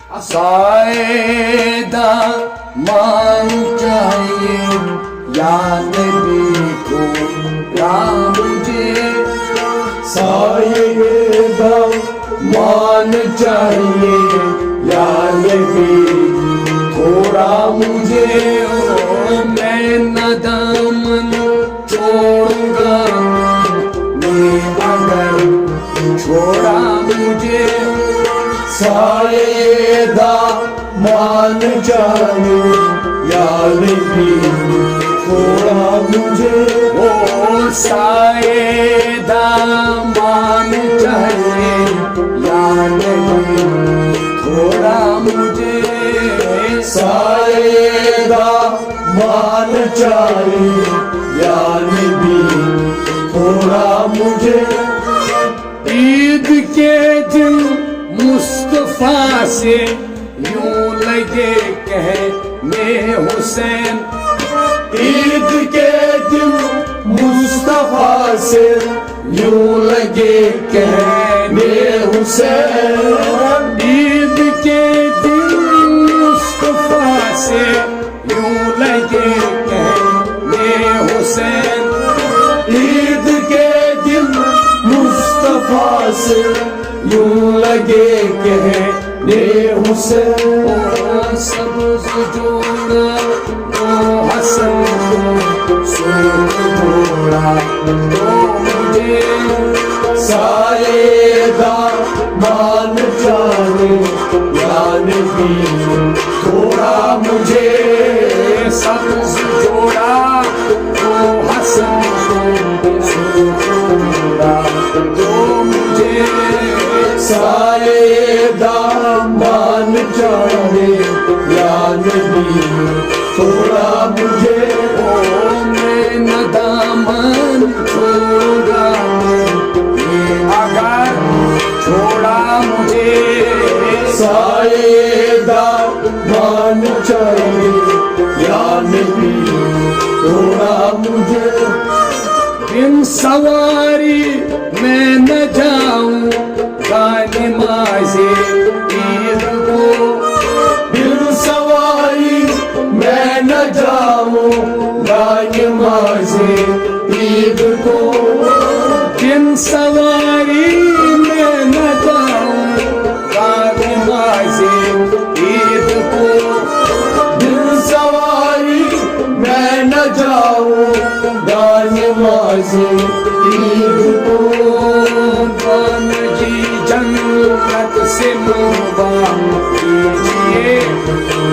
سائیدہ مان چاہیے یا نبی تھوڑا مجھے سائیدہ مان چاہیے یا نبی تھوڑا مجھے میں نہ دامن چھوڑوں گا میں اگر چھوڑا مجھے سائیدہ مان چاہیے یا نبی تھوڑا مجھے سائیدہ مان چاہیے یا نبی تھوڑا مجھے سائیدہ مان چاہیے یا نبی تھوڑا مجھے عید کے دن مصطفیٰ سے یوں لگے کہنے حسین عید کے دن مصطفیٰ سے یوں لگے کہنے حسین عید کے دن مصطفیٰ سے یوں لگے کہنے حسین عید کے دن مصطفیٰ سے یوں لگے کہنے حسین سبز جوڑا تو حسن کو سرخ جوڑا تو مجھے سائیدہ مان چاہیے یا نبی تھوڑا مجھے سبز جوڑا تو حسن کو سرخ جوڑا تو مجھے سائیدہ مان چاہیے یا نبی تھوڑا مجھے میں نہ دامن چھوڑوں گا میں اگر چھوڑا مجھے سائیدہ مان چاہیے یا نبی تھوڑا مجھے بن سواری میں نہ جاؤں نماز عید کو بن سواری میں نہ جاؤں نماز عید کو بن سواری میں نہ جاؤں نماز عید کو بن سواری میں نہ جاؤں نماز عید کو جنت سے محبت کیجیے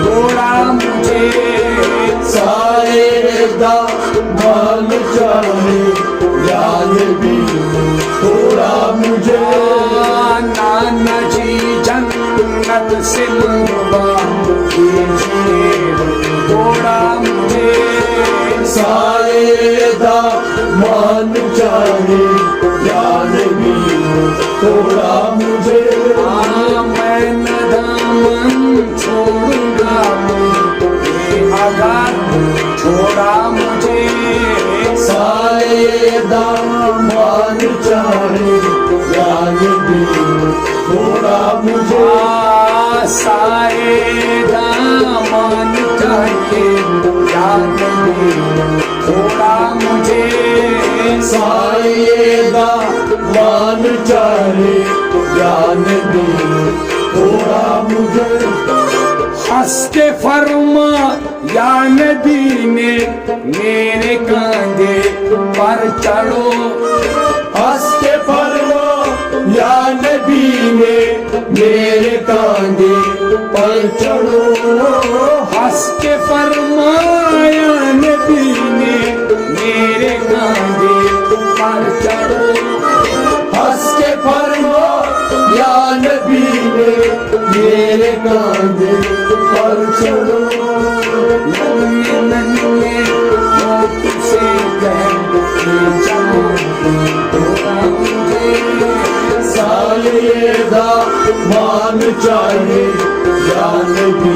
تھوڑا مجھے سائیدہ مان چاہیے یا نبی تھوڑا مجھے نانا جی جنت سے محبت کیجیے تھوڑا مجھے سائیدہ مان چاہیے یا نبی تھوڑا مجھے میں نہ دامن چھوڑوں گا میں اگر چھوڑا مجھے سائیدہ مان چاہیے یا نبی تھوڑا مجھے سائیدہ مان چاہیے یا نبی تھوڑا مجھے سائیدہ مان چاہیے یا نبی تھوڑا مجھے ہنس کے فرما یا نبی نے میرے کاندھے پر چڑھو ہنس کے فرما یا نبی نے میرے کاندھے پر چڑھو ہنس کے فرما یا نبی نے میرے کاندھے پر چڑھو ہنس کے فرما یا نبی نے میرے کاندھے پر چڑھو ننھے ننھے ہاتھ سے کہتے چلو تھوڑا مجھے سائیدہ مان چاہیے یا نبی